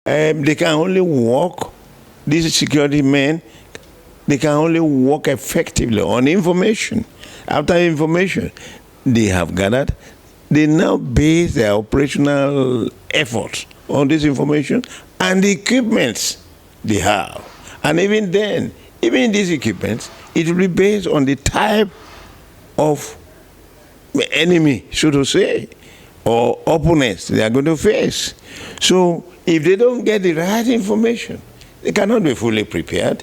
They can only work, these security men, they can only work effectively on information. After information they have gathered, they now base their operational efforts on this information and the equipments they have. And even then, even these equipments, it will be based on the type of enemy, so to say, or opponents they are going to face. So if they don't get the right information, they cannot be fully prepared.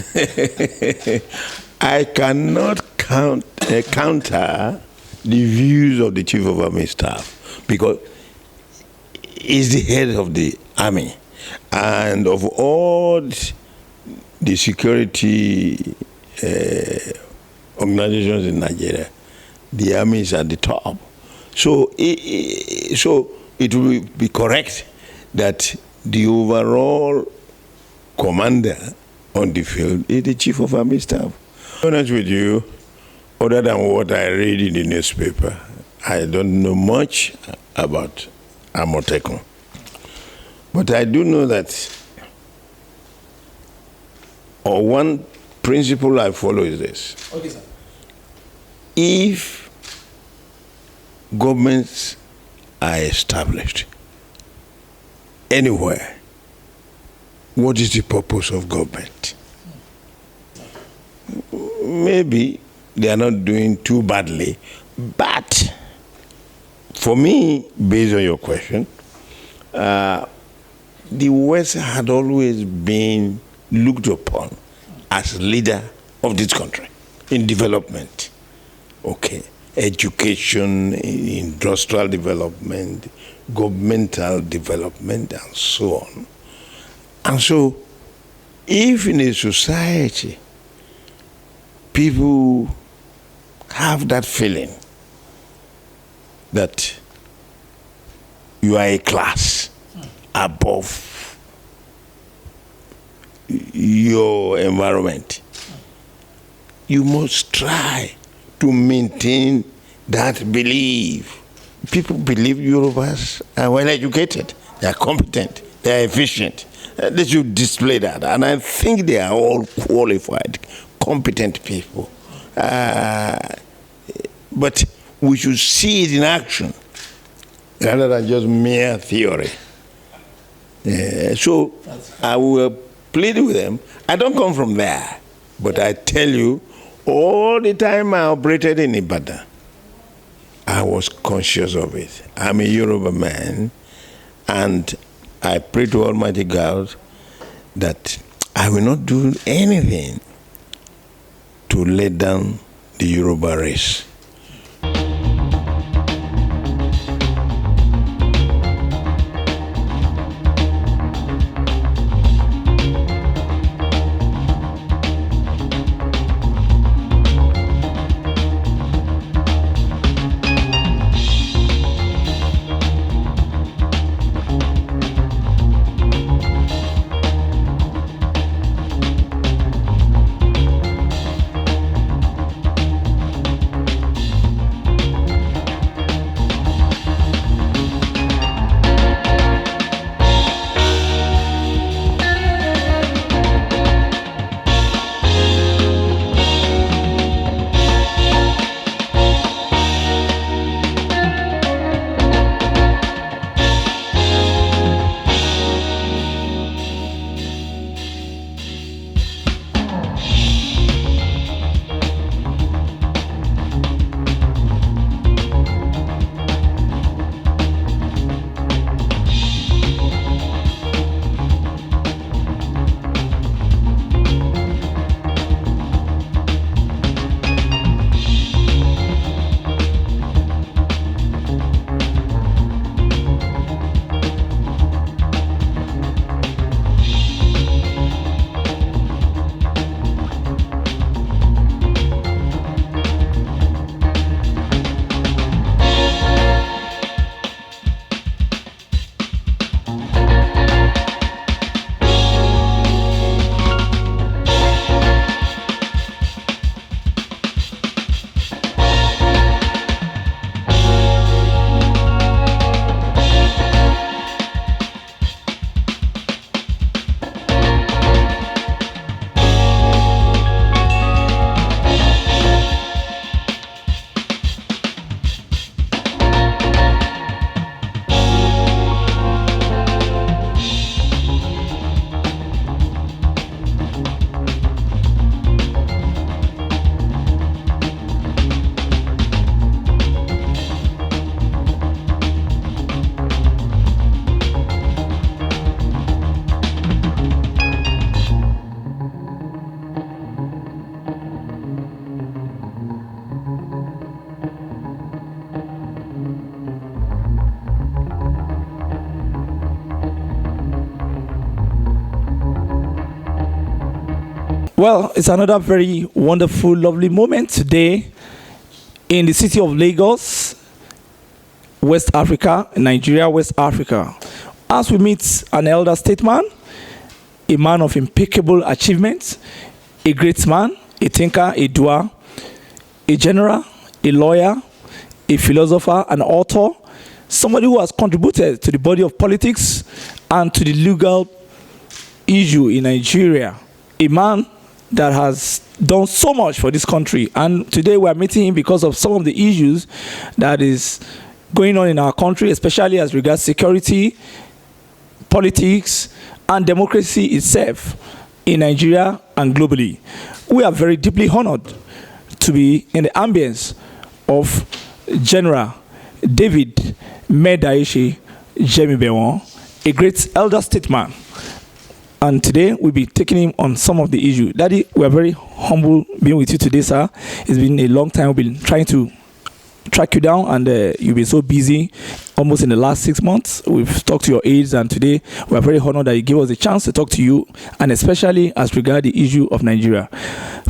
I cannot counter the views of the Chief of Army Staff because he's the head of the army, and of all the security organizations in Nigeria, the army is at the top. So it will be correct that the overall commander on the field is the Chief of Army Staff. To be honest with you, other than what I read in the newspaper, I don't know much about Amotekun. But I do know that one principle I follow is this. Okay, sir. If governments are established anywhere, what is the purpose of government? Maybe they are not doing too badly, but for me, based on your question, the West had always been looked upon as leader of this country in development. Okay, education, industrial development, governmental development, and so on. And so, if in a society, people have that feeling that you are a class above your environment, you must try to maintain that belief. People believe Yorubas are well educated, they are competent, they are efficient. They should display that. And I think they are all qualified, competent people. But we should see it in action rather than just mere theory. So I will plead with them. I don't come from there, but I tell you, all the time I operated in Ibadan, I was conscious of it. I'm a Yoruba man, and I pray to Almighty God that I will not do anything to let down the Yoruba race. Well, it's another very wonderful, lovely moment today in the city of Lagos, West Africa, Nigeria, West Africa. As we meet an elder statesman, a man of impeccable achievements, a great man, a thinker, a doer, a general, a lawyer, a philosopher, an author, somebody who has contributed to the body of politics and to the legal issue in Nigeria, a man that has done so much for this country. And today we are meeting him because of some of the issues that is going on in our country, especially as regards security, politics, and democracy itself in Nigeria and globally. We are very deeply honored to be in the ambience of General David Medayese Jemibewon, a great elder statesman. And today we'll be taking him on some of the issues. Daddy, we are very humble being with you today, sir. It's been a long time. We've been trying to track you down, and you've been so busy almost in the last 6 months. We've talked to your aides, and today we are very honored that you gave us a chance to talk to you, and especially as regard the issue of Nigeria.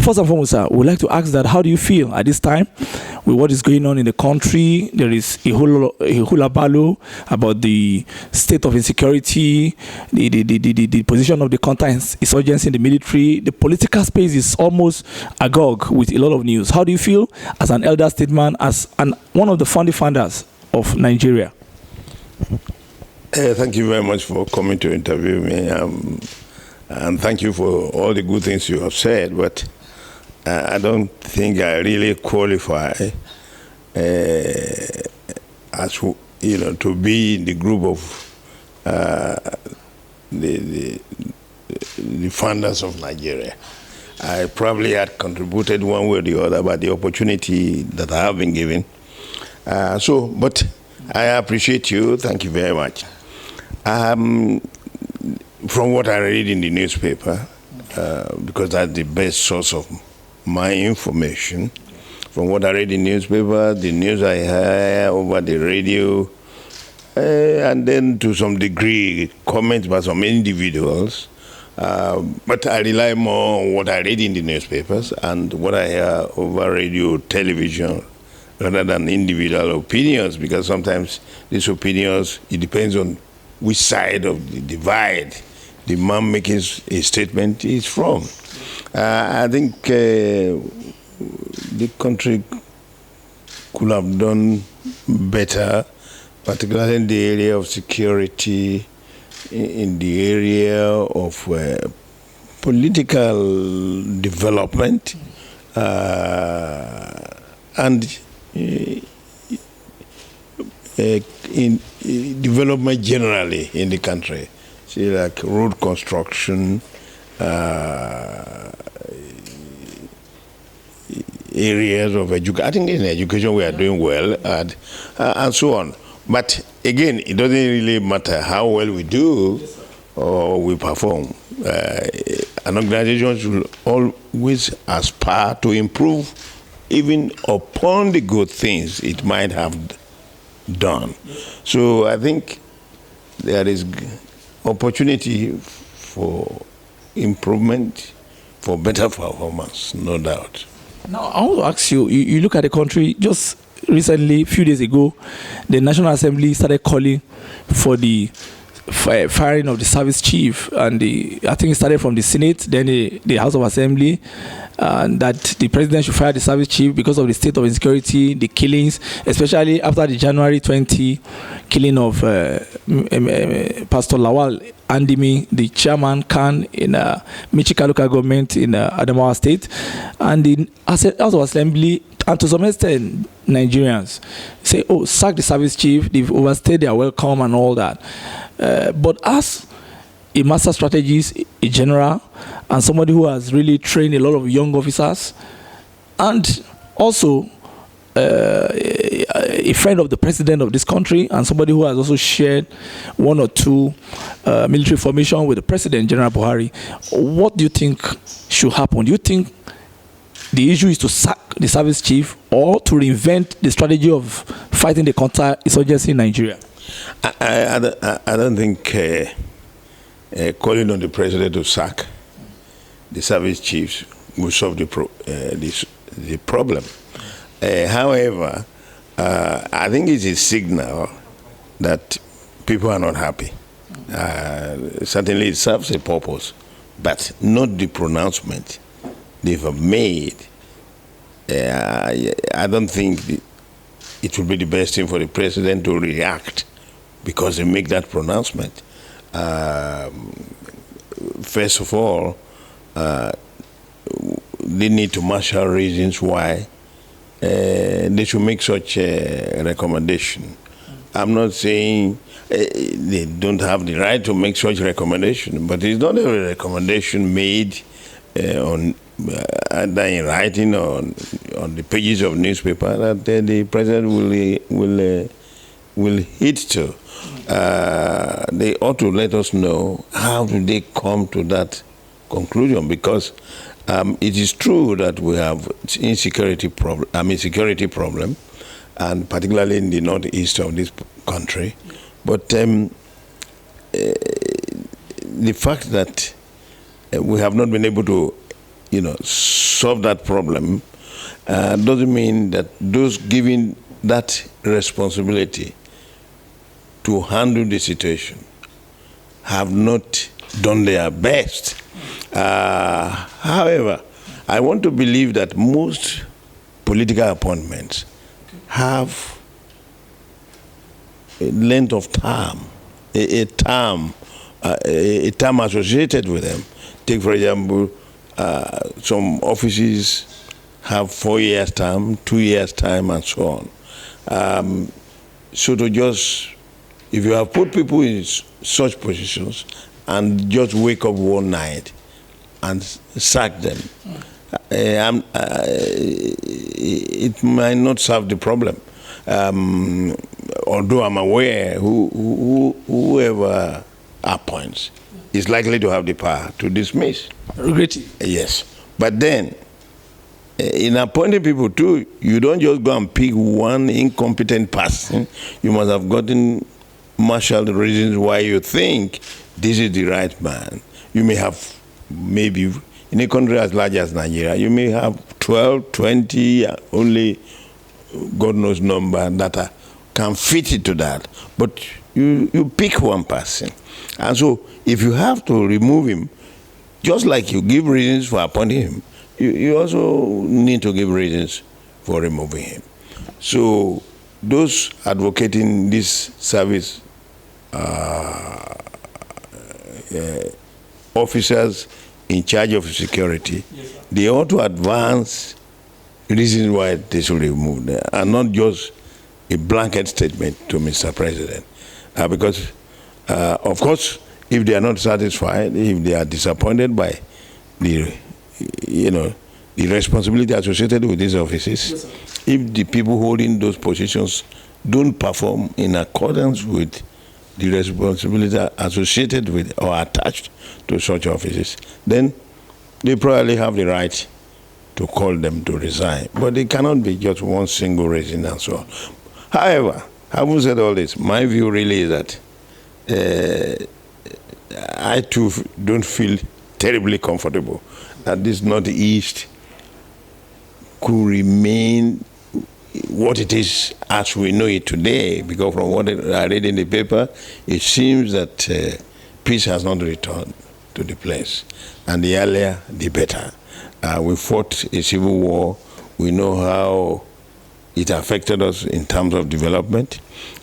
First and foremost, sir, we'd like to ask that how do you feel at this time with what is going on in the country? There is a hula-baloo about the state of insecurity, the position of the counter-insurgency in the military. The political space is almost agog with a lot of news. How do you feel as an elder statesman, as one of the founding fathers of Nigeria? Thank you very much for coming to interview me, and thank you for all the good things you have said, but I don't think I really qualify as to be in the group of the founders of Nigeria. I probably had contributed one way or the other by the opportunity that I have been given. But I appreciate you. Thank you very much. From what I read in the newspaper, because that's the best source of my information, from what I read in the newspaper, the news I hear over the radio, and then to some degree comments by some individuals, but I rely more on what I read in the newspapers and what I hear over radio, television, rather than individual opinions, because sometimes these opinions, it depends on which side of the divide the man making a statement is from. I think the country could have done better, particularly in the area of security, in the area of political development, and in development generally in the country. See, like road construction, areas of education. I think in education we are doing well, and so on. But again, it doesn't really matter how well we do or we perform. An organization should always aspire to improve even upon the good things it might have done. So I think there is opportunity for improvement, for better performance, no doubt. Now, I want to ask you, you look at the country, just recently, a few days ago, the National Assembly started calling for the firing of the service chief, and I think it started from the Senate, then the House of Assembly, and that the president should fire the service chief because of the state of insecurity, the killings, especially after the January 20 killing of Pastor Lawal Andimi, the chairman Khan in Michika local government in Adamawa State, and the House of Assembly, and to some extent Nigerians say, oh, sack the service chief, they've overstayed their welcome and all that. But as a master strategist, a general, and somebody who has really trained a lot of young officers, and also a friend of the president of this country, and somebody who has also shared one or two military formation with the president, General Buhari, what do you think should happen? Do you think the issue is to sack the service chief or to reinvent the strategy of fighting the counter-insurgency in Nigeria? I don't think calling on the president to sack the service chiefs will solve the problem. However, I think it's a signal that people are not happy. Certainly it serves a purpose, but not the pronouncement they've made. I don't think it would be the best thing for the president to react because they make that pronouncement. First of all, they need to marshal reasons why they should make such a recommendation. I'm not saying they don't have the right to make such recommendation, but it's not a recommendation made on either in writing or on the pages of newspaper that the president will hit to. They ought to let us know how do they come to that conclusion, because it is true that we have security problem, and particularly in the northeast of this country. But the fact that we have not been able to, solve that problem doesn't mean that those given that responsibility to handle the situation have not done their best. However, I want to believe that most political appointments have a length of time, a term associated with them. Take, for example, some offices have 4 years term, 2 years time, and so on. So to just, if you have put people in such positions and just wake up one night and sack them, it might not solve the problem. Although I'm aware whoever appoints is likely to have the power to dismiss. Regretting. Yes. But then, in appointing people too, you don't just go and pick one incompetent person. You must have gotten marshaled reasons why you think this is the right man. You may have, maybe, in a country as large as Nigeria, you may have 12, 20, only God knows number that can fit into that. But you pick one person. And so if you have to remove him, just like you give reasons for appointing him, you also need to give reasons for removing him. So those advocating this service officers in charge of security, they ought to advance reasons why they should remove them, and not just a blanket statement to Mr. President. Because, of course, if they are not satisfied, if they are disappointed by the responsibility associated with these offices, if the people holding those positions don't perform in accordance with the responsibility associated with or attached to such offices, then they probably have the right to call them to resign. But it cannot be just one single reason and so on. However, having said all this, my view really is that I too don't feel terribly comfortable that this Northeast could remain what it is as we know it today, because from what I read in the paper, it seems that peace has not returned to the place, and the earlier the better. We fought a civil war. We know how it affected us in terms of development,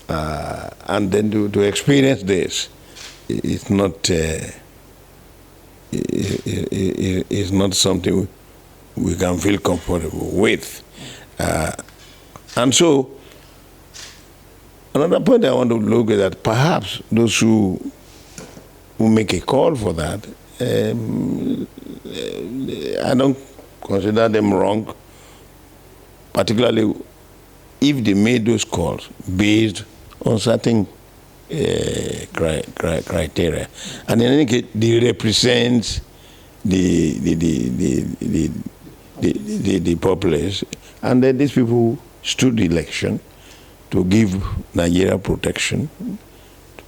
and then to experience this, it's not something we can feel comfortable with. And so, another point I want to look at that perhaps those who make a call for that, I don't consider them wrong, particularly if they made those calls based on certain criteria. And in any case, they represent the populace, and then these people stood the election to give Nigeria protection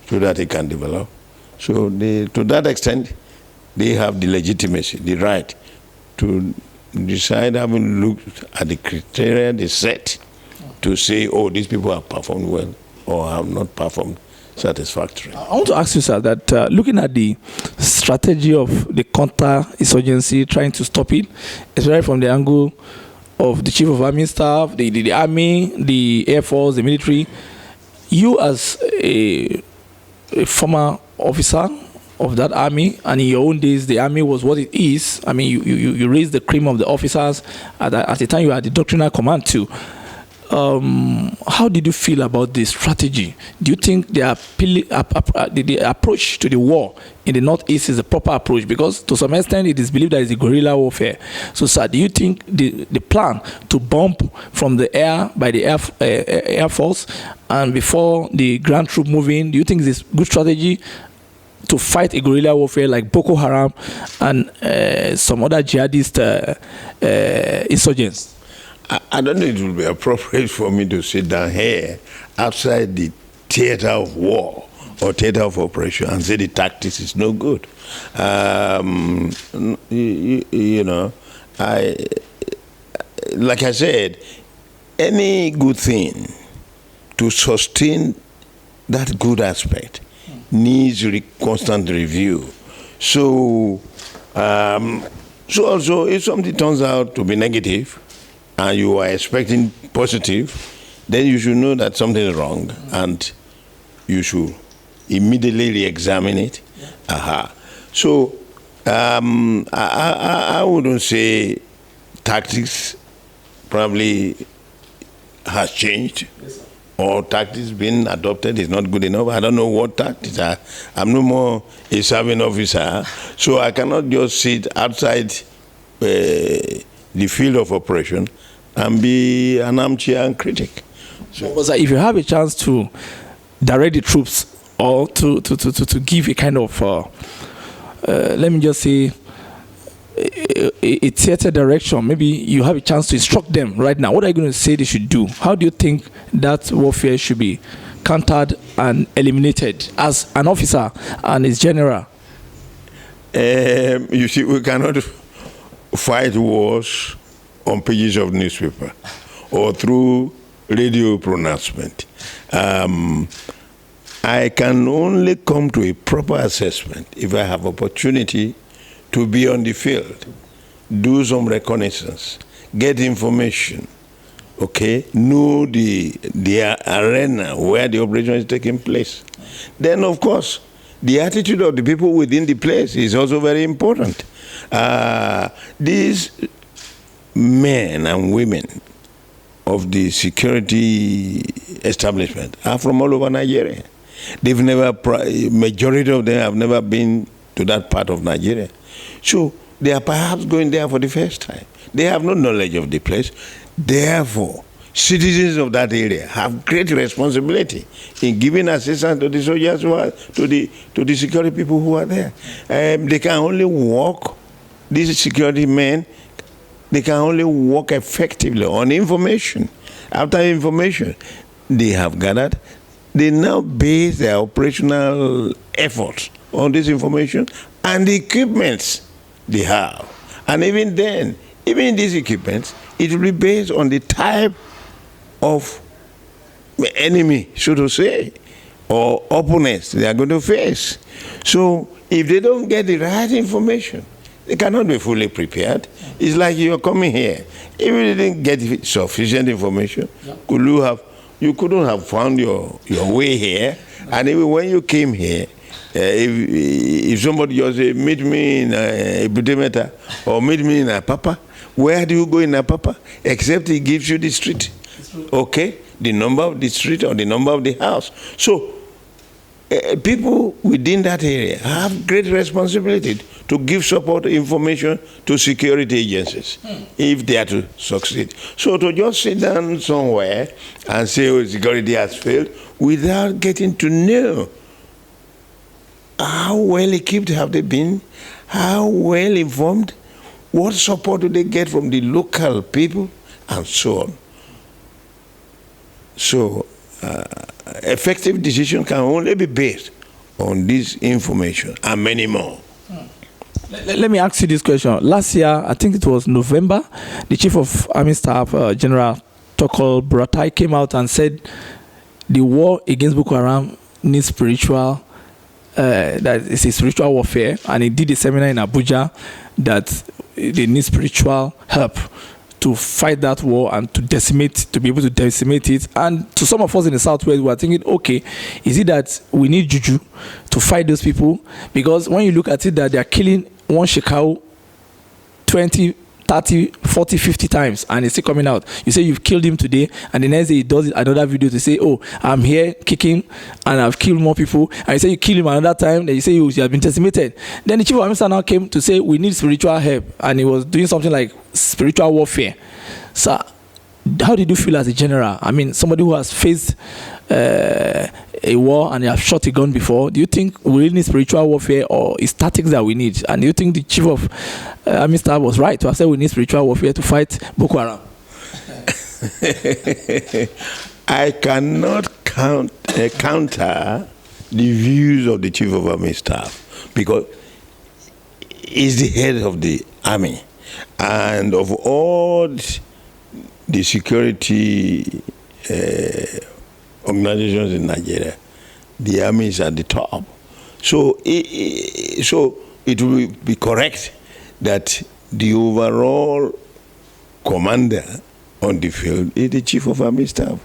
so that it can develop. So to that extent, they have the legitimacy, the right to decide, having looked at the criteria they set, to say, oh, these people have performed well or have not performed satisfactorily. I want to ask you, sir, that looking at the strategy of the counter-insurgency, trying to stop it, especially from the angle of the Chief of Army Staff, the Army, the Air Force, the military, you as a former officer of that army, and in your own days, the army was what it is. I mean, you raised the cream of the officers. At the time, you had the doctrinal command too. How did you feel about this strategy? Do you think the approach to the war in the Northeast is a proper approach? Because to some extent, it is believed that it's a guerrilla warfare. So, sir, do you think the plan to bomb from the air by the Air Force and before the ground troop move in, do you think it's a good strategy to fight a guerrilla warfare like Boko Haram and some other jihadist insurgents? I don't think it will be appropriate for me to sit down here outside the theater of war or theater of operation and say the tactics is no good. You know, like I said, any good thing to sustain that good aspect needs constant review. So also if something turns out to be negative and you are expecting positive, then you should know that something is wrong and you should immediately re-examine it. So I wouldn't say tactics probably has changed. Yes, or tactics being adopted is not good enough. I don't know what tactics are. I'm no more a serving officer, so I cannot just sit outside the field of operation and be an armchair critic. So, if you have a chance to direct the troops or to give a kind of, let me just say, a theater direction, maybe you have a chance to instruct them right now. What are you going to say they should do? How do you think that warfare should be countered and eliminated as an officer and as general? You see, we cannot fight wars on pages of newspaper or through radio pronouncement. I can only come to a proper assessment if I have opportunity to be on the field, do some reconnaissance, get information, okay, know the arena where the operation is taking place. Then, of course, the attitude of the people within the place is also very important. These men and women of the security establishment are from all over Nigeria. They've never, majority of them have never been to that part of Nigeria. So they are perhaps going there for the first time. They have no knowledge of the place. Therefore, citizens of that area have great responsibility in giving assistance to the soldiers who are, to the security people who are there. They can only work, these security men, they can only work effectively on information. After information they have gathered, they now base their operational efforts on this information and the equipments they have. And even then, even in these equipments, it will be based on the type of enemy, so to say, or opponents they are going to face. So if they don't get the right information, they cannot be fully prepared. It's like you're coming here. If you didn't get sufficient information, you couldn't have found your way here. And even when you came here, if somebody just say, meet me in Ebudemeta or meet me in Apapa, where do you go in Apapa? Except he gives you the street, okay? The number of the street or the number of the house. So people within that area have great responsibility to give support information to security agencies if they are to succeed. So to just sit down somewhere and say, oh, security has failed, without getting to know how well equipped have they been, how well informed, what support do they get from the local people, and so on. So effective decision can only be based on this information and many more. Let me ask you this question. Last year, I think it was November, the Chief of Army Staff, General Buratai, came out and said the war against Boko Haram needs spiritual, that it's a spiritual warfare, and he did a seminar in Abuja that they need spiritual help to fight that war and to be able to decimate it. And to some of us in the Southwest, we are thinking, okay, is it that we need juju to fight those people? Because when you look at it, that they are killing one shekau 20, 30, 40, 50 times, and it's still coming out. You say you've killed him today, and the next day he does another video to say, oh, I'm here kicking, and I've killed more people. And you say you kill him another time, then you say you have been decimated. Then the Chief of Army Staff now came to say we need spiritual help, and he was doing something like spiritual warfare. So how did you feel as a general? I mean, somebody who has faced a war and they have shot a gun before, do you think we really need spiritual warfare, or is tactics that we need? And do you think the Chief of Army Staff was right to have said we need spiritual warfare to fight Boko Haram? I cannot counter the views of the Chief of Army Staff, because he's the head of the army, and of all the security organizations in Nigeria, the army is at the top. So it will be correct that the overall commander on the field is the Chief of Army Staff.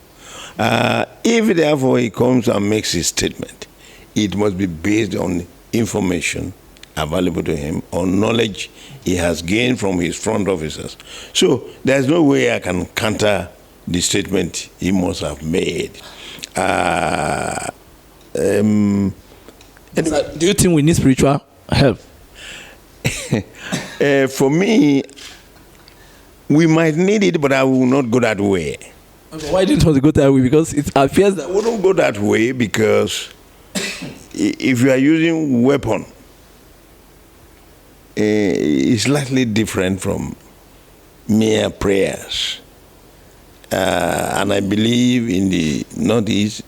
If therefore he comes and makes his statement, it must be based on information available to him, on knowledge he has gained from his front officers. So there's no way I can counter the statement he must have made. Do you think we need spiritual help? For me, we might need it, but I will not go that way. Okay, why didn't you want to go that way? Because it appears that we don't go that way, because if you are using weapon, it's slightly different from mere prayers. And I believe in the Northeast,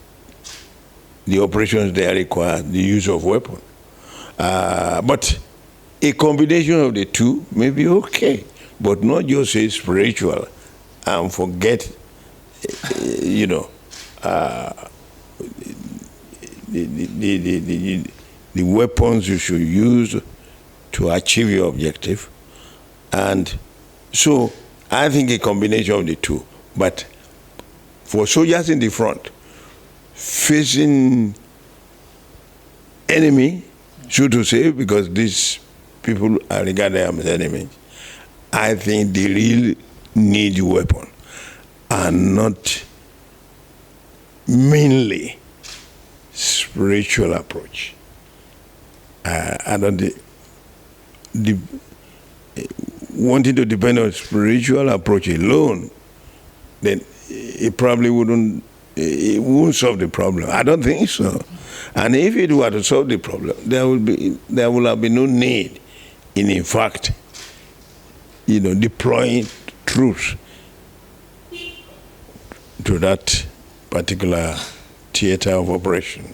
the operations there require the use of weapon. But a combination of the two may be okay, but not just say spiritual and forget, the weapons you should use to achieve your objective. And so I think a combination of the two. But for soldiers in the front, facing enemy, so to say, because these people are regarded as enemies, I think they really need a weapon, and not mainly spiritual approach. I don't wanting to depend on spiritual approach alone, then it probably wouldn't solve the problem. I don't think so. And if it were to solve the problem, there will have been no need in fact, deploying troops to that particular theater of operation.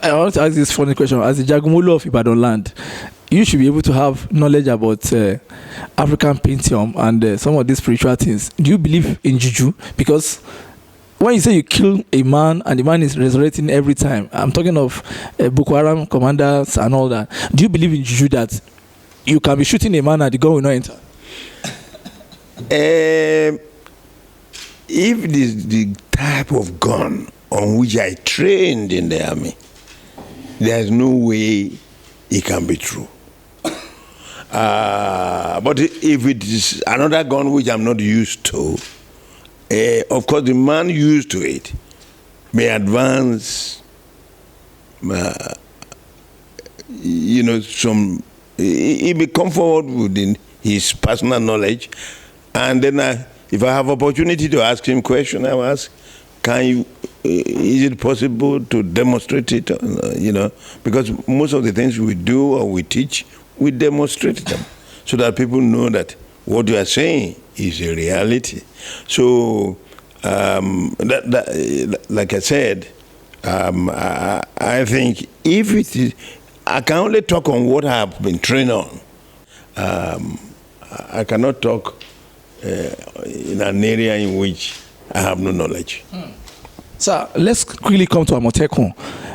I want to ask this funny question. As a Jagumulo of Ibadan land, you should be able to have knowledge about African Pantheon and some of these spiritual things. Do you believe in juju? Because when you say you kill a man and the man is resurrecting every time, I'm talking of Boko Haram commanders and all that. Do you believe in juju, that you can be shooting a man and the gun will not enter? If the type of gun on which I trained in the army, there's no way it can be true. But if it is another gun which I'm not used to, of course the man used to it may advance, he may come forward within his personal knowledge, and then if I have opportunity to ask him question, I will ask, is it possible to demonstrate it? Because most of the things we do or we teach, we demonstrate them so that people know that what you are saying is a reality. So, like I said, I think if it is, I can only talk on what I have been trained on. I cannot talk in an area in which I have no knowledge. Sir, let's quickly come to Amotekun.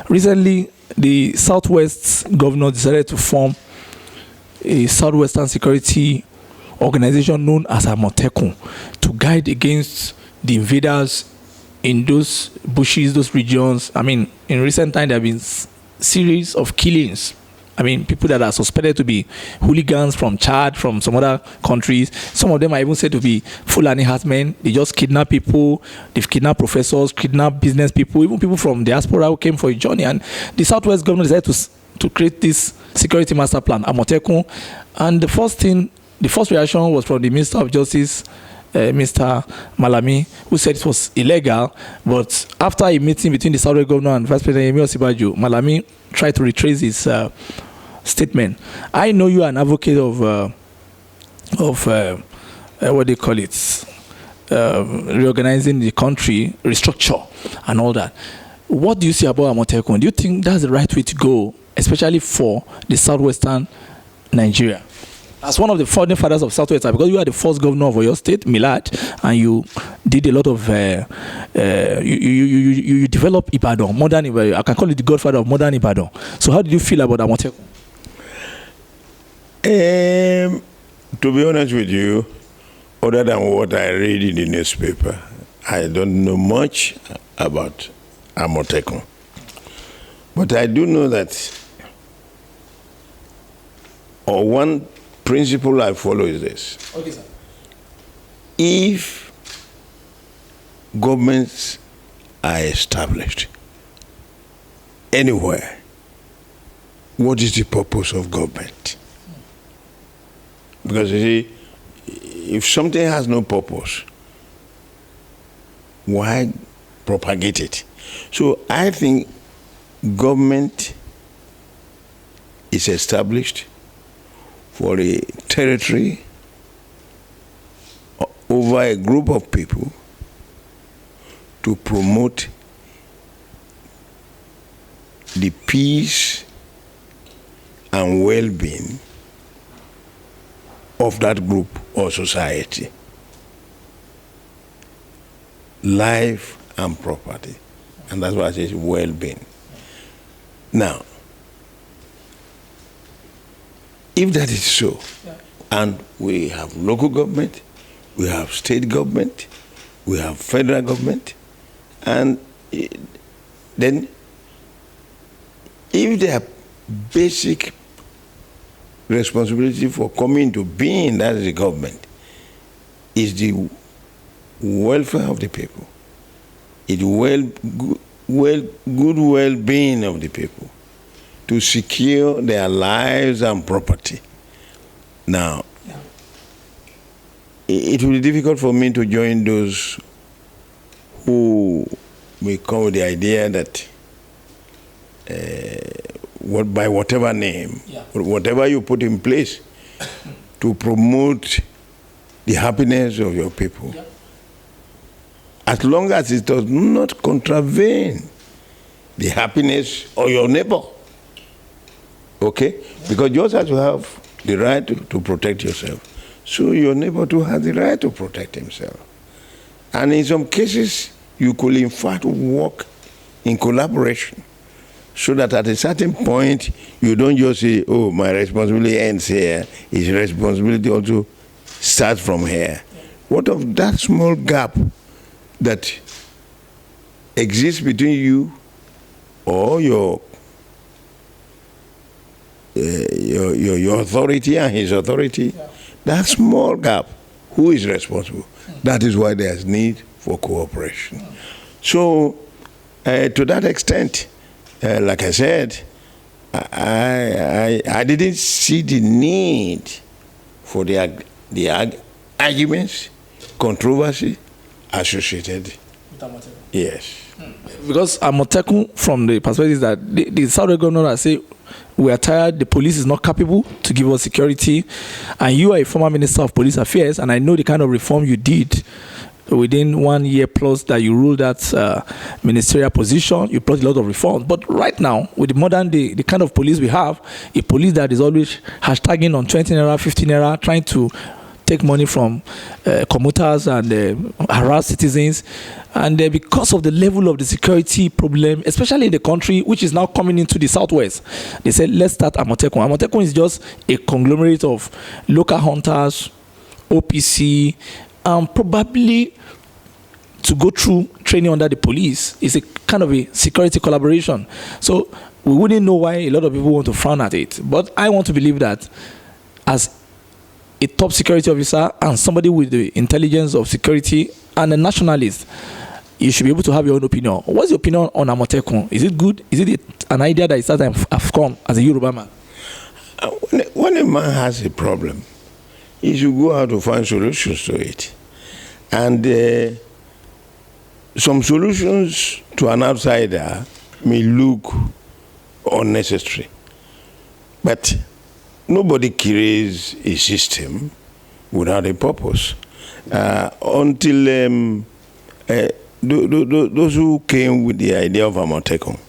Recently, the Southwest governor decided to form a Southwestern security organization known as Amotekun to guide against the invaders in those bushes, those regions. I mean, in recent time, there have been series of killings. I mean, people that are suspected to be hooligans from Chad, from some other countries. Some of them are even said to be Fulani herdsmen. They just kidnap people. They've kidnapped professors, kidnapped business people, even people from diaspora who came for a journey. And the Southwest government decided to create this security master plan, Amotekun. And the first reaction was from the Minister of Justice, Mr. Malami, who said it was illegal. But after a meeting between the Southwest governor and Vice President Iyah-Gbede, Malami tried to retrace his statement. I know you are an advocate of what they call it, reorganizing the country, restructure, and all that. What do you see about Amotekun? Do you think that's the right way to go, especially for the southwestern Nigeria? As one of the founding fathers of Southwest, because you are the first governor of Oyo State, Milad, and you did a lot of, you developed Ibadan, modern Ibadan. I can call it the godfather of modern Ibadan. So how did you feel about Amotekun? To be honest with you, other than what I read in the newspaper, I don't know much about Amotekun. But I do know that, or one principle I follow is this. Okay, sir. If governments are established anywhere, what is the purpose of government? Because you see, if something has no purpose, why propagate it? So I think government is established for a territory over a group of people to promote the peace and well-being of that group or society, life and property. And that's why I say well-being. Now, if that is so, and we have local government, we have state government, we have federal government, and then if their basic responsibility for coming to being, that is the government, is the welfare of the people, it's good well-being of the people, to secure their lives and property. Now, it will be difficult for me to join those who may come with the idea that by whatever name, whatever you put in place to promote the happiness of your people, as long as it does not contravene the happiness of your neighbor. Okay? Because just as you have the right to protect yourself, so your neighbor too has the right to protect himself. And in some cases, you could in fact work in collaboration, so that at a certain point, you don't just say, oh, my responsibility ends here. His responsibility also starts from here. What of that small gap that exists between you or your authority and his authority? That small gap, who is responsible? That is why there's need for cooperation. So, to that extent, like I said, I didn't see the need for the arguments, controversy associated. Yes. Because Amotekun, from the perspective that the Southern governor has said, we are tired, the police is not capable to give us security, and you are a former minister of police affairs, and I know the kind of reform you did within 1 year plus that you ruled that ministerial position, you brought a lot of reforms. But right now, with the modern day, the kind of police we have, a police that is always hashtagging on 20 naira, 15 naira, trying to take money from commuters and harass citizens. And because of the level of the security problem, especially in the country, which is now coming into the southwest, they said, let's start Amotekun. Amotekun is just a conglomerate of local hunters, OPC, probably to go through training under the police. Is a kind of a security collaboration. So we wouldn't know why a lot of people want to frown at it. But I want to believe that as a top security officer and somebody with the intelligence of security and a nationalist, you should be able to have your own opinion. What's your opinion on Amotekun? Is it good? Is it an idea that is starting to have come as a Yoruba man? When a man has a problem, he should go out to find solutions to it. And some solutions to an outsider may look unnecessary. But nobody creates a system without a purpose. Until those who came with the idea of Amotekun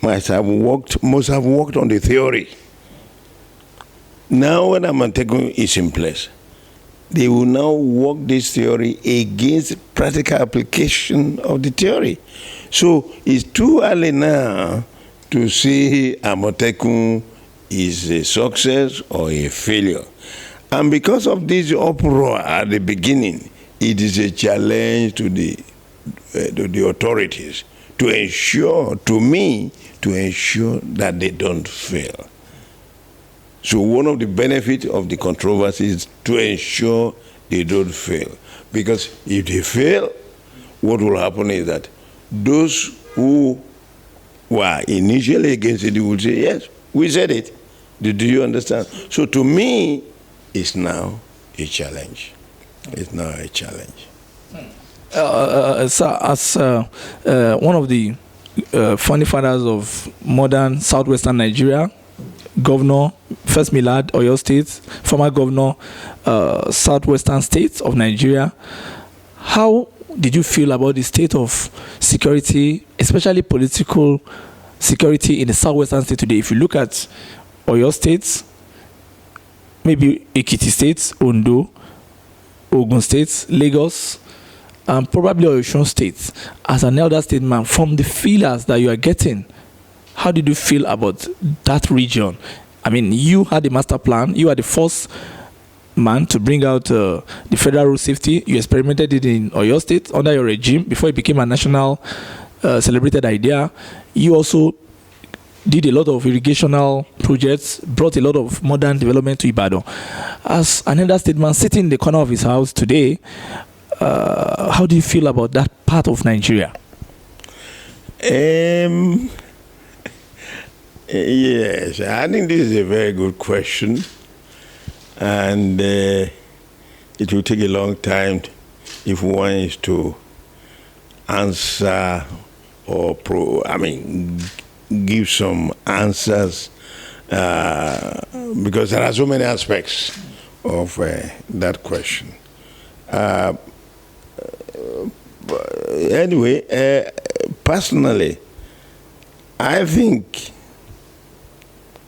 must have worked on the theory. Now when Amotekun is in place, they will now work this theory against practical application of the theory. So it's too early now to say Amotekun is a success or a failure. And because of this uproar at the beginning, it is a challenge to the authorities to ensure that they don't fail. So one of the benefits of the controversy is to ensure they don't fail. Because if they fail, what will happen is that those who were initially against it will say, yes, we said it. Do you understand? So to me, it's now a challenge. It's now a challenge. Sir, as one of the founding fathers of modern southwestern Nigeria, Governor, First Milad, Oyo State, former Governor, southwestern states of Nigeria, how did you feel about the state of security, especially political security in the southwestern state today? If you look at Oyo State, maybe Ekiti State, Ondo, Ogun State, Lagos, and probably Oyo State, as an elder statesman, from the feelers that you are getting, how did you feel about that region? I mean, you had the master plan. You are the first man to bring out the federal road safety. You experimented it in Oyo State under your regime before it became a national celebrated idea. You also did a lot of irrigational projects, brought a lot of modern development to Ibadan. As an elder statesman sitting in the corner of his house today, how do you feel about that part of Nigeria? Yes, I think this is a very good question, and it will take a long time if one is to answer or give some answers because there are so many aspects of that question. Anyway, personally, I think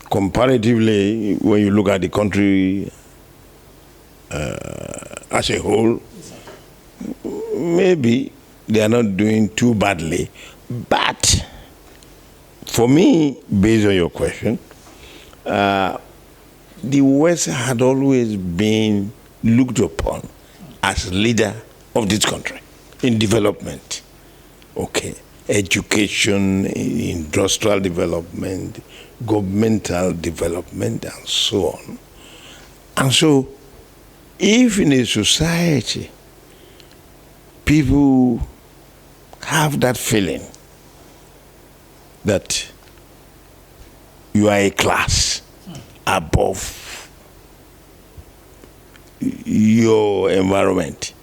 comparatively, when you look at the country as a whole, maybe they are not doing too badly. But for me, based on your question, the West had always been looked upon as leader of this country in development. Okay, education, industrial development, governmental development, and so on. And so, if in a society people have that feeling that you are a class above your environment,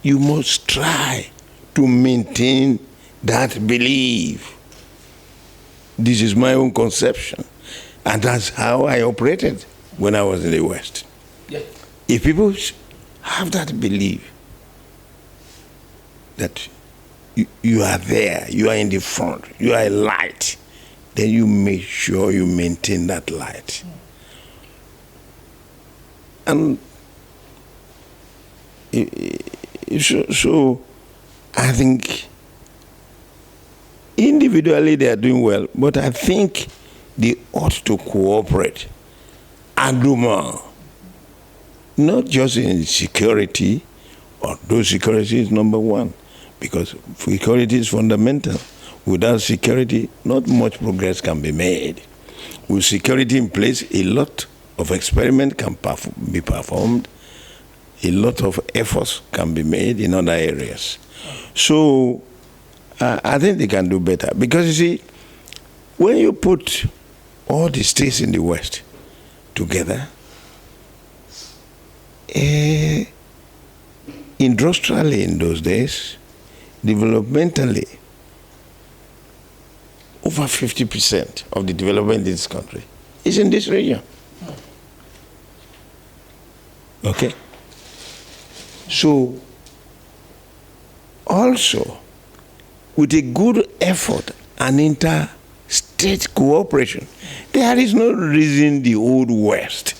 you must try to maintain that belief. This is my own conception, and that's how I operated when I was in the West. Yeah. If people have that belief, that you are there, you are in the front, you are a light, then you make sure you maintain that light. And so I think individually they are doing well, but I think they ought to cooperate. Agreement, not just in security, although security is number one, because security is fundamental. Without security, not much progress can be made. With security in place, a lot of experiment can be performed, a lot of efforts can be made in other areas. So I think they can do better, because you see, when you put all the states in the West together, industrially in those days, developmentally, over 50% of the development in this country is in this region. Okay? So, also, with a good effort and interstate cooperation, there is no reason the Old West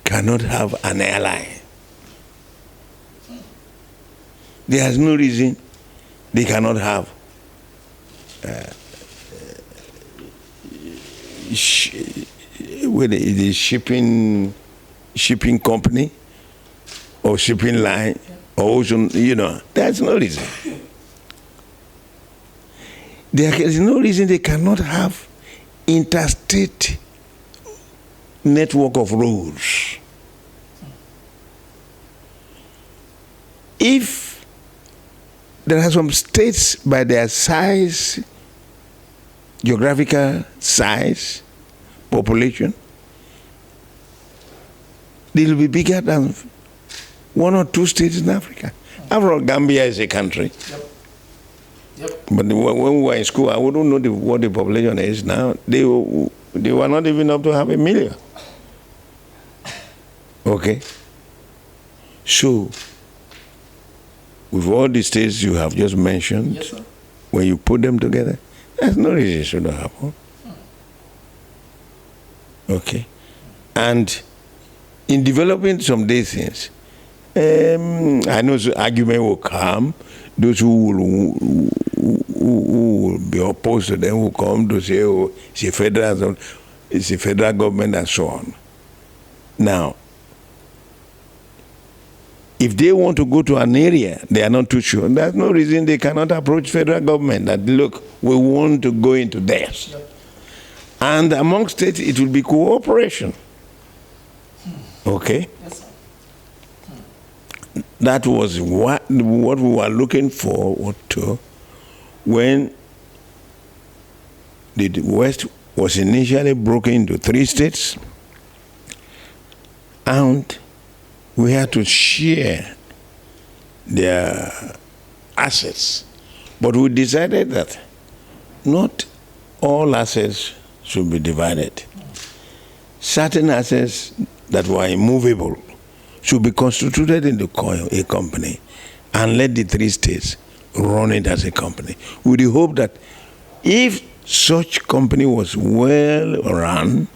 cannot have an ally. There is no reason they cannot have whether it is shipping company or shipping line or ocean, there's no reason. There is no reason they cannot have interstate network of roads. If there are some states by their size, geographical size, population, they will be bigger than one or two states in Africa. After all, Gambia is a country. Yep. But when we were in school, I wouldn't know what the population is now. They were not even up to 500,000. Okay? So, with all the states you have just mentioned, yes, sir, when you put them together, there's no reason it shouldn't happen. Okay? And in developing some of these things, I know the argument will come. Those who will be opposed to them will come to say, oh, it's a federal government and so on. Now, if they want to go to an area they are not too sure, there's no reason they cannot approach federal government that, look, we want to go into this. Yep. And among states, it will be cooperation. Okay? Yes, sir. That was what we were looking for when the West was initially broken into 3 states, and we had to share their assets. But we decided that not all assets should be divided. Certain assets that were immovable should be constituted into a company and let the 3 states run it as a company, with the hope that if such company was well run,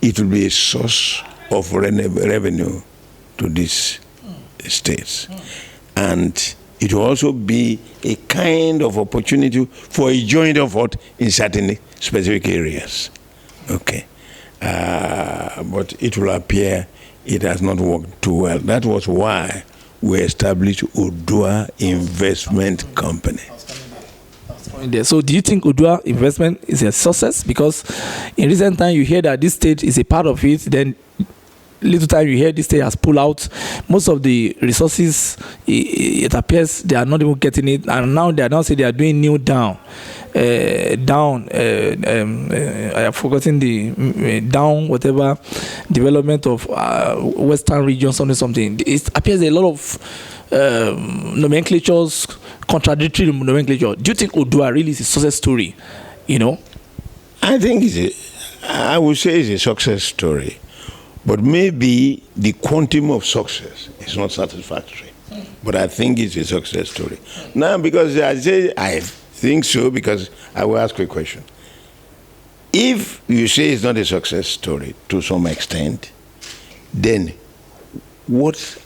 it will be a source of revenue to these states. And it will also be a kind of opportunity for a joint effort in certain specific areas. Okay. But it will appear it has not worked too well. That was why we established Odua Investment Company. So do you think Odua Investment is a success? Because in recent time you hear that this state is a part of it, then little time you hear this state has pulled out most of the resources. It appears they are not even getting it, and now they are now saying they are doing new down. I have forgotten the down whatever development of Western region, something. It appears a lot of nomenclatures, contradictory nomenclature. Do you think Odua really is a success story? I think I would say it's a success story. But maybe the quantum of success is not satisfactory. But I think it's a success story. Now, because I say I think so, because I will ask you a question. If you say it's not a success story to some extent, then what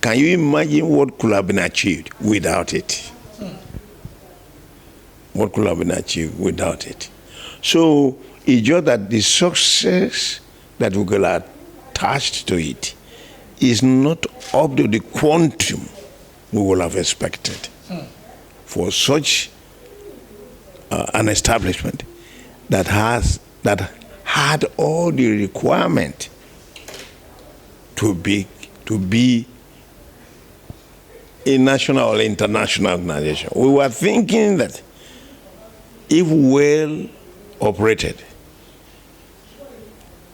can you imagine what could have been achieved without it? What could have been achieved without it? So it's just that the success that we could attach to it is not up to the quantum we would have expected for such an establishment that had all the requirement to be a national or international organization. We were thinking that if well operated,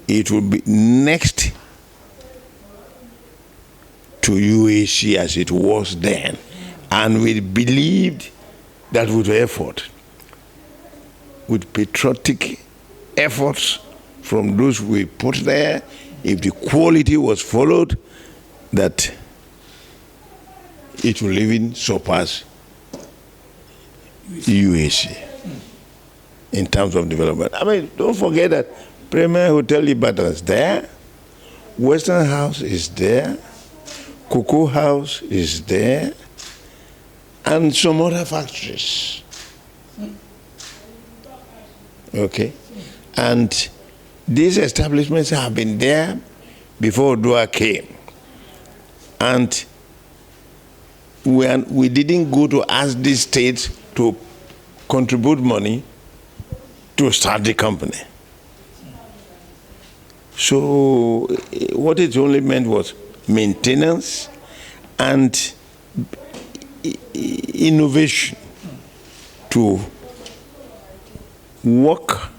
it would be next to UAC as it was then. And we believed that with effort, with patriotic efforts from those we put there, if the quality was followed, that it will even surpass UAC in terms of development. I mean, don't forget that Premier Hotel Ibadan is there, Western House is there, Cocoa House is there, and some other factories. Okay? And these establishments have been there before Odua came. And we didn't go to ask these states to contribute money to start the company. So what it only meant was maintenance and innovation to work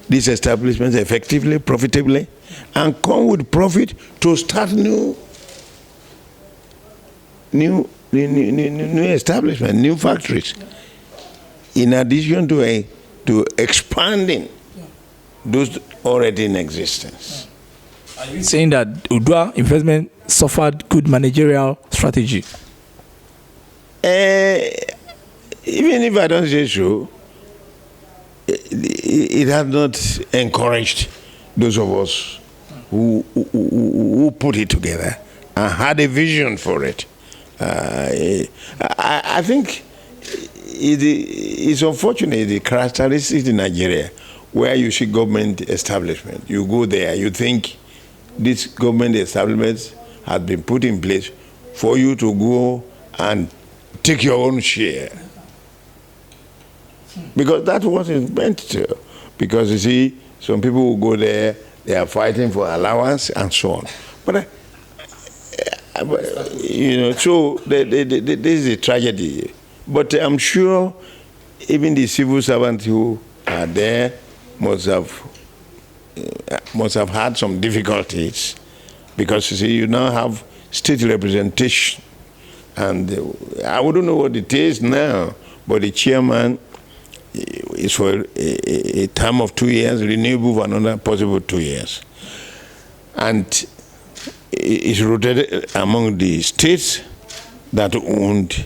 these establishments effectively, profitably, and come with profit to start new establishments, new factories, in addition to expanding those already in existence. Are you saying that Odua investment suffered good managerial strategy? Even if I don't say so, it has not encouraged those of us who put it together and had a vision for it. I think it's unfortunate, the characteristics in Nigeria, where you see government establishment, you go there, you think this government establishment has been put in place for you to go and take your own share. Because that's what it's meant to. Because you see, some people who go there, they are fighting for allowance and so on. But you know, so this is a tragedy. But I'm sure even the civil servants who are there must have had some difficulties, because you see, you now have state representation, and I wouldn't know what it is now, but the chairman is for a term of 2 years, renewable for another possible 2 years, and it's rotated among the states that owned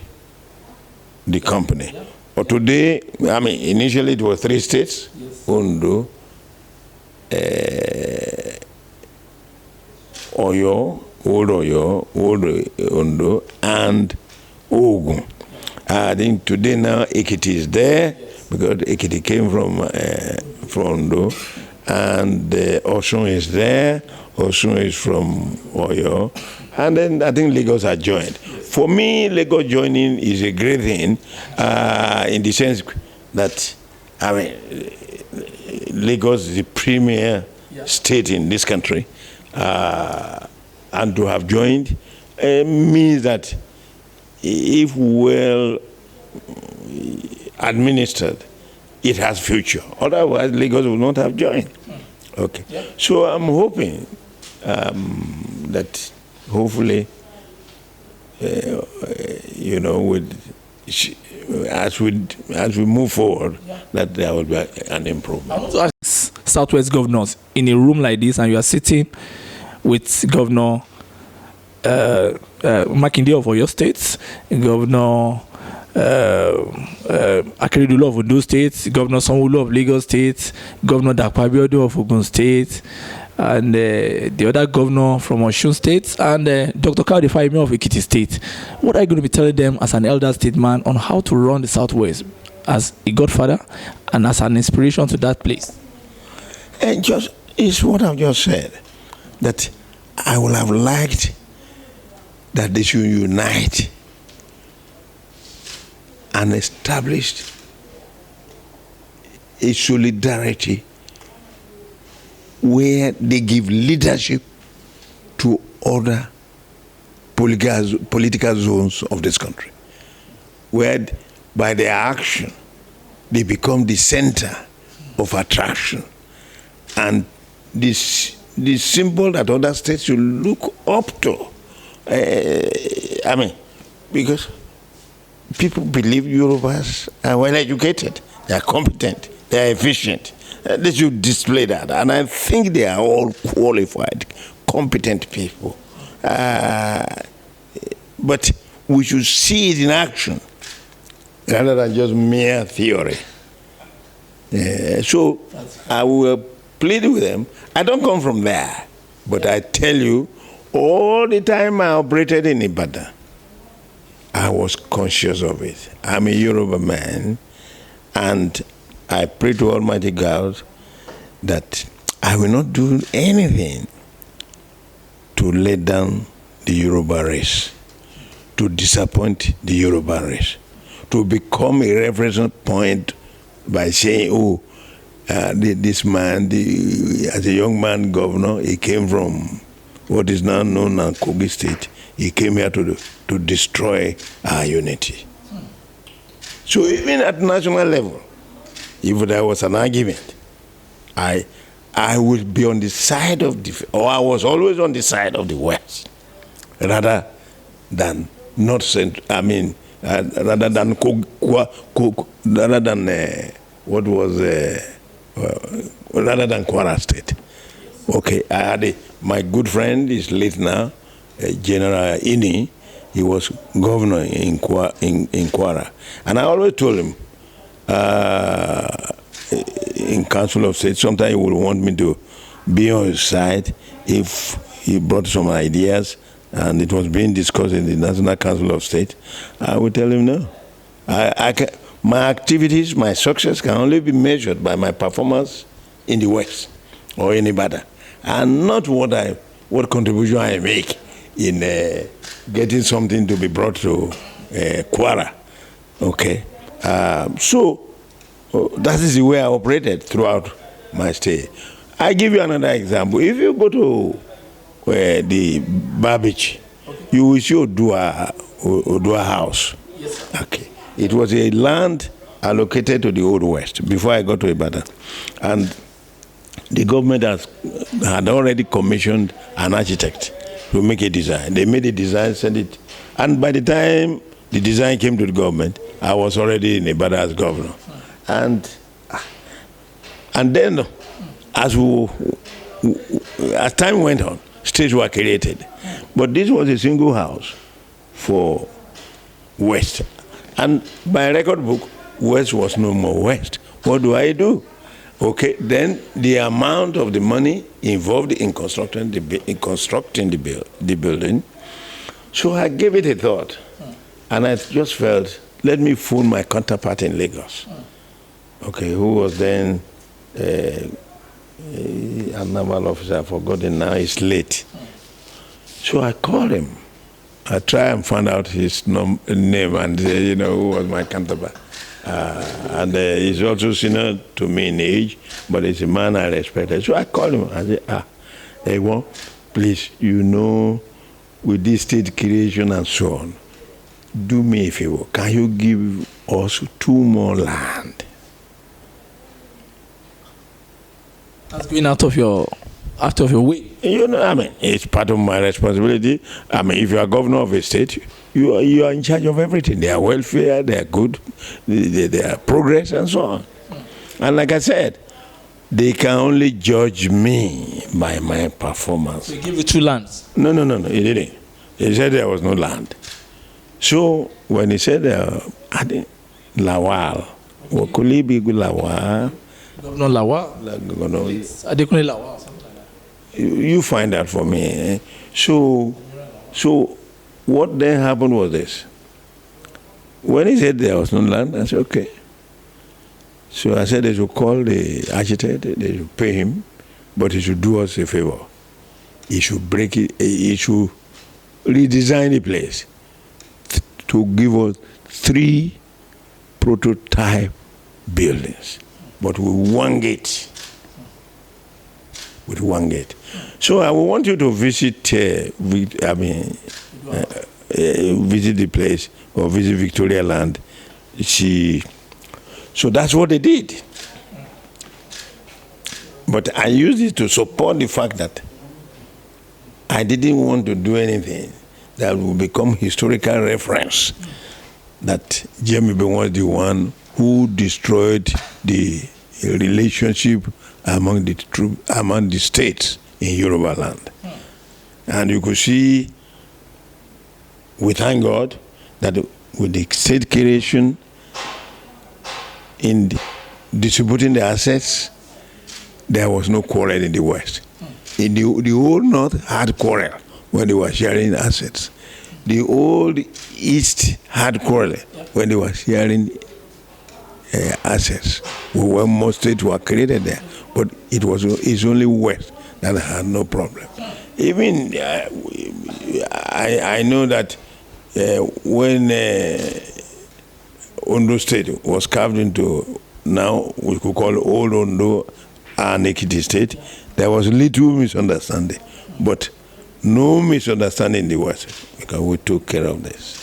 the company. But today, I mean, initially it was 3 states, yes. Ondo, Oyo, Old Ondo, and Ogun. I think today now Ekiti is there, because Ekiti came from Ondo, and Osun is there. Osun is from Oyo, and then I think Lagos are joined. For me, Lagos joining is a great thing, in the sense that, I mean, Lagos is the premier state in this country, and to have joined means that if well administered, it has future. Otherwise, Lagos will not have joined. Okay. Yeah. So I'm hoping that hopefully, you know, as we move forward, that there will be an improvement. I want to ask Southwest governors in a room like this, and you are sitting with Governor Makinde of Oyo State, Governor Akeredolu of Ondo State, Governor Sanwo-Olu of Lagos State, Governor Dapo Abiodun of Ogun State, and the other governor from Osun State, and Dr. Kayode Fayemi of Ekiti State. What are you going to be telling them as an elder statesman on how to run the Southwest as a godfather and as an inspiration to that place? And just it's what I've just said, that I would have liked that they should unite and establish a solidarity where they give leadership to other political zones of this country, where by their action they become the center of attraction, and this symbol that other states should look up to. I mean, because people believe Yorubas are well educated, they are competent, they are efficient. They should display that, and I think they are all qualified, competent people. But we should see it in action rather than just mere theory. So I will plead with them. I don't come from there, but I tell you, all the time I operated in Ibadan, I was conscious of it. I'm a Yoruba man, and I pray to Almighty God that I will not do anything to let down the Yoruba race, to disappoint the Yoruba race, to become a reference point by saying, oh, this man, as a young man governor, he came from what is now known as Kogi State. He came here to destroy our unity. So even at national level, if there was an argument, I would be on the side of I was always on the side of the West, rather than not sent. I mean, rather than rather than Kwara State. Okay, I had my good friend is late now, General Ini. He was governor in Kwara, and I always told him in Council of State, sometimes he would want me to be on his side if he brought some ideas and it was being discussed in the National Council of State. I would tell him no. My activities, my success can only be measured by my performance in the West or in Ibadan, and not what contribution I make in getting something to be brought to Kwara. Okay, so that is the way I operated throughout my stay. I give you another example. If you go to the Barbage, you will see Odua House. Yes, okay. It was a land allocated to the Old West before I got to Ibadan. And the government had already commissioned an architect to make a design. They made a design, sent it. And by the time the design came to the government, I was already in Ibadan as governor. And then, as time went on, states were created. But this was a single house for West. And by record book, West was no more West. What do I do? Okay, then the amount of the money involved in constructing the building. So I gave it a thought, and I just felt, let me phone my counterpart in Lagos. Okay, who was then a naval officer, I've forgotten now, he's late. So I called him. I tried and found out his name and who was my counterpart. And he's also senior to me in age, but he's a man I respected. So I called him. I said, Ewo, please, with this state creation and so on, do me a favor. Can you give us 2 more land? That's going out of your way. It's part of my responsibility. If you are governor of a state, you are in charge of everything. Their welfare, their good, their progress, and so on. And like I said, they can only judge me by my performance. So he gave you 2 lands? No, he didn't. He said there was no land. So when he said, I think Lawal, or could it be Lawal? Governor Lawal. Adekunle Lawal, something like that. You find out for me. Eh? So what then happened was this. When he said there was no land, I said, okay. So I said they should call the architect, they should pay him, but he should do us a favor. He should break it, he should redesign the place to give us 3 prototype buildings, but with 1 gate. With 1 gate. So I want you to visit, visit the place or visit Victoria Land. So that's what they did. But I used it to support the fact that I didn't want to do anything that will become historical reference that Jemibewon was the one who destroyed the relationship among the states in Yoruba land. And you could see, we thank God that with the state creation in distributing the assets, there was no quarrel in the West. In the old North had quarrel when they were sharing assets. The old East had quarrel when they were sharing assets. When most states were created there, but it's only West that had no problem. Even I know that when Ondo State was carved into, now we could call Old Ondo and Ekiti State, there was little misunderstanding, but no misunderstanding in the West because we took care of this.